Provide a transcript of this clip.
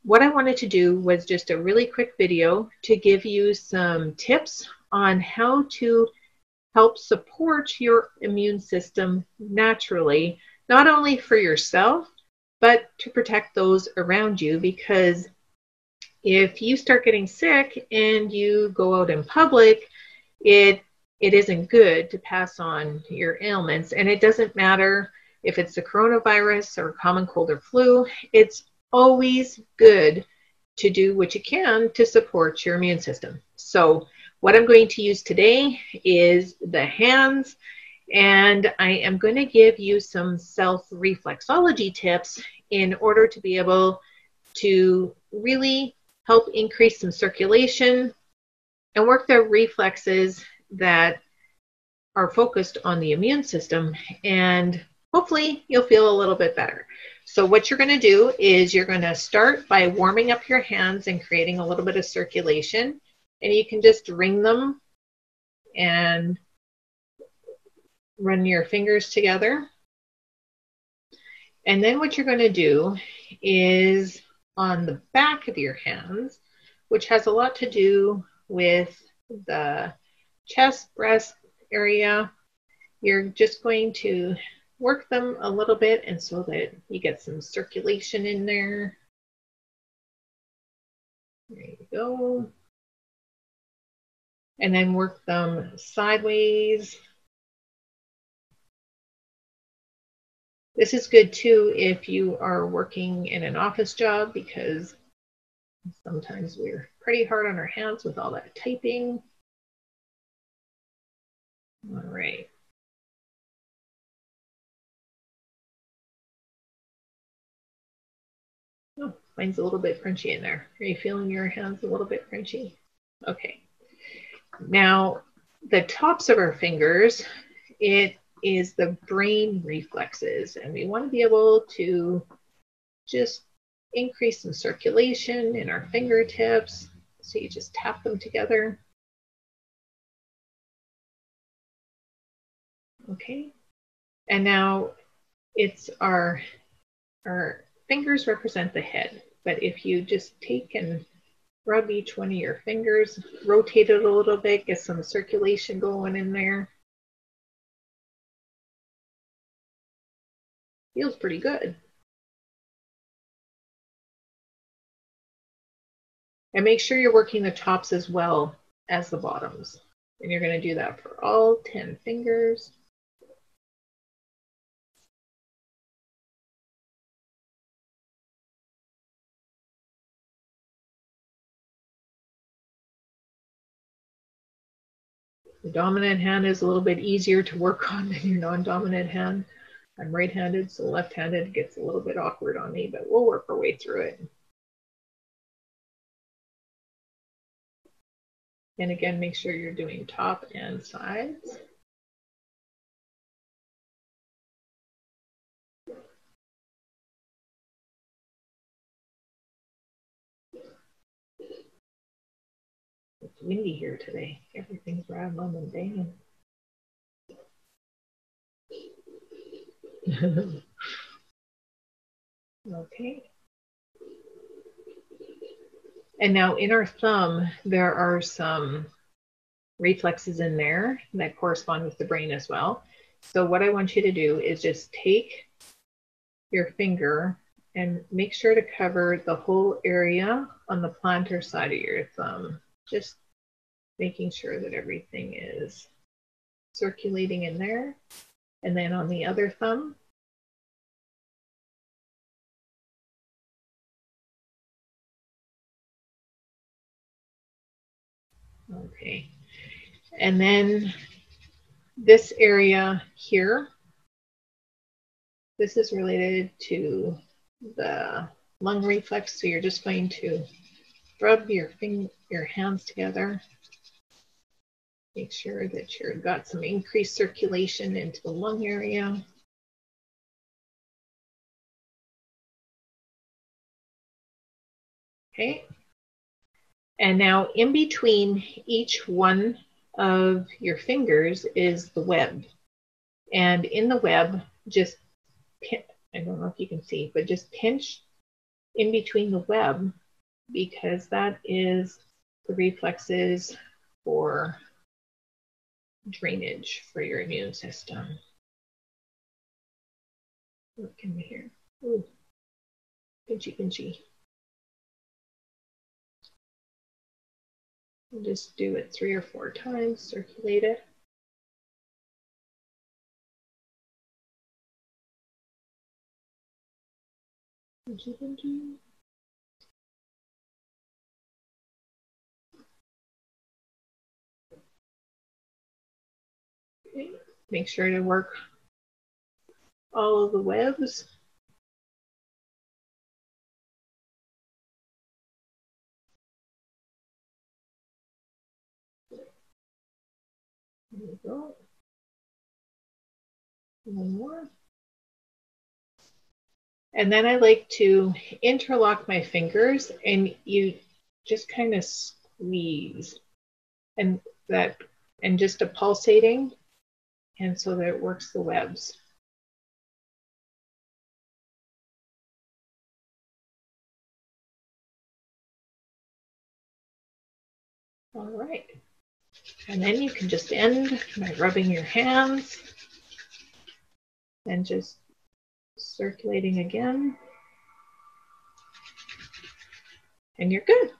what I wanted to do was just a really quick video to give you some tips on how to help support your immune system naturally, not only for yourself, but to protect those around you. Because if you start getting sick and you go out in public, it isn't good to pass on your ailments. And it doesn't matter if it's the coronavirus or common cold or flu, it's always good to do what you can to support your immune system. So what I'm going to use today is the hands, and I am going to give you some self-reflexology tips in order to be able to really help increase some circulation and work the reflexes that are focused on the immune system, and hopefully you'll feel a little bit better. So what you're going to do is you're going to start by warming up your hands and creating a little bit of circulation, and you can just wring them and run your fingers together. And then what you're going to do is on the back of your hands, which has a lot to do with the chest, breast area, you're just going to work them a little bit, and so that you get some circulation in there. There you go. And then work them sideways. This is good too if you are working in an office job, because sometimes we're pretty hard on our hands with all that typing. All right. Oh, mine's a little bit crunchy in there. Are you feeling your hands a little bit crunchy? Okay. Now, the tops of our fingers, it is the brain reflexes, and we want to be able to just increase some circulation in our fingertips. So you just tap them together. Okay. And now it's our fingers represent the head, but if you just take and rub each one of your fingers, rotate it a little bit, get some circulation going in there. Feels pretty good. And make sure you're working the tops as well as the bottoms. And you're going to do that for all 10 fingers. The dominant hand is a little bit easier to work on than your non-dominant hand. I'm right-handed, so left-handed gets a little bit awkward on me, but we'll work our way through it. And again, make sure you're doing top and sides. It's windy here today. Everything's rattling and banging. Okay. And now in our thumb, there are some reflexes in there that correspond with the brain as well. So what I want you to do is just take your finger and make sure to cover the whole area on the plantar side of your thumb. Just making sure that everything is circulating in there. And then on the other thumb, okay. And then this area here, this is related to the lung reflex. So you're just going to rub your hands together. Make sure that you've got some increased circulation into the lung area. Okay. And now in between each one of your fingers is the web. And in the web, just, I don't know if you can see, but just pinch in between the web, because that is the reflexes for drainage for your immune system. Look in here. Ooh, pinchy, pinchy. And just do it 3 or 4 times, circulate it. Pinchy, pinchy. Okay. Make sure to work all of the webs. There we go. One more. And then I like to interlock my fingers, and you just kind of squeeze, and just a pulsating, and so that it works the webs. All right. And then you can just end by rubbing your hands and just circulating again. And you're good.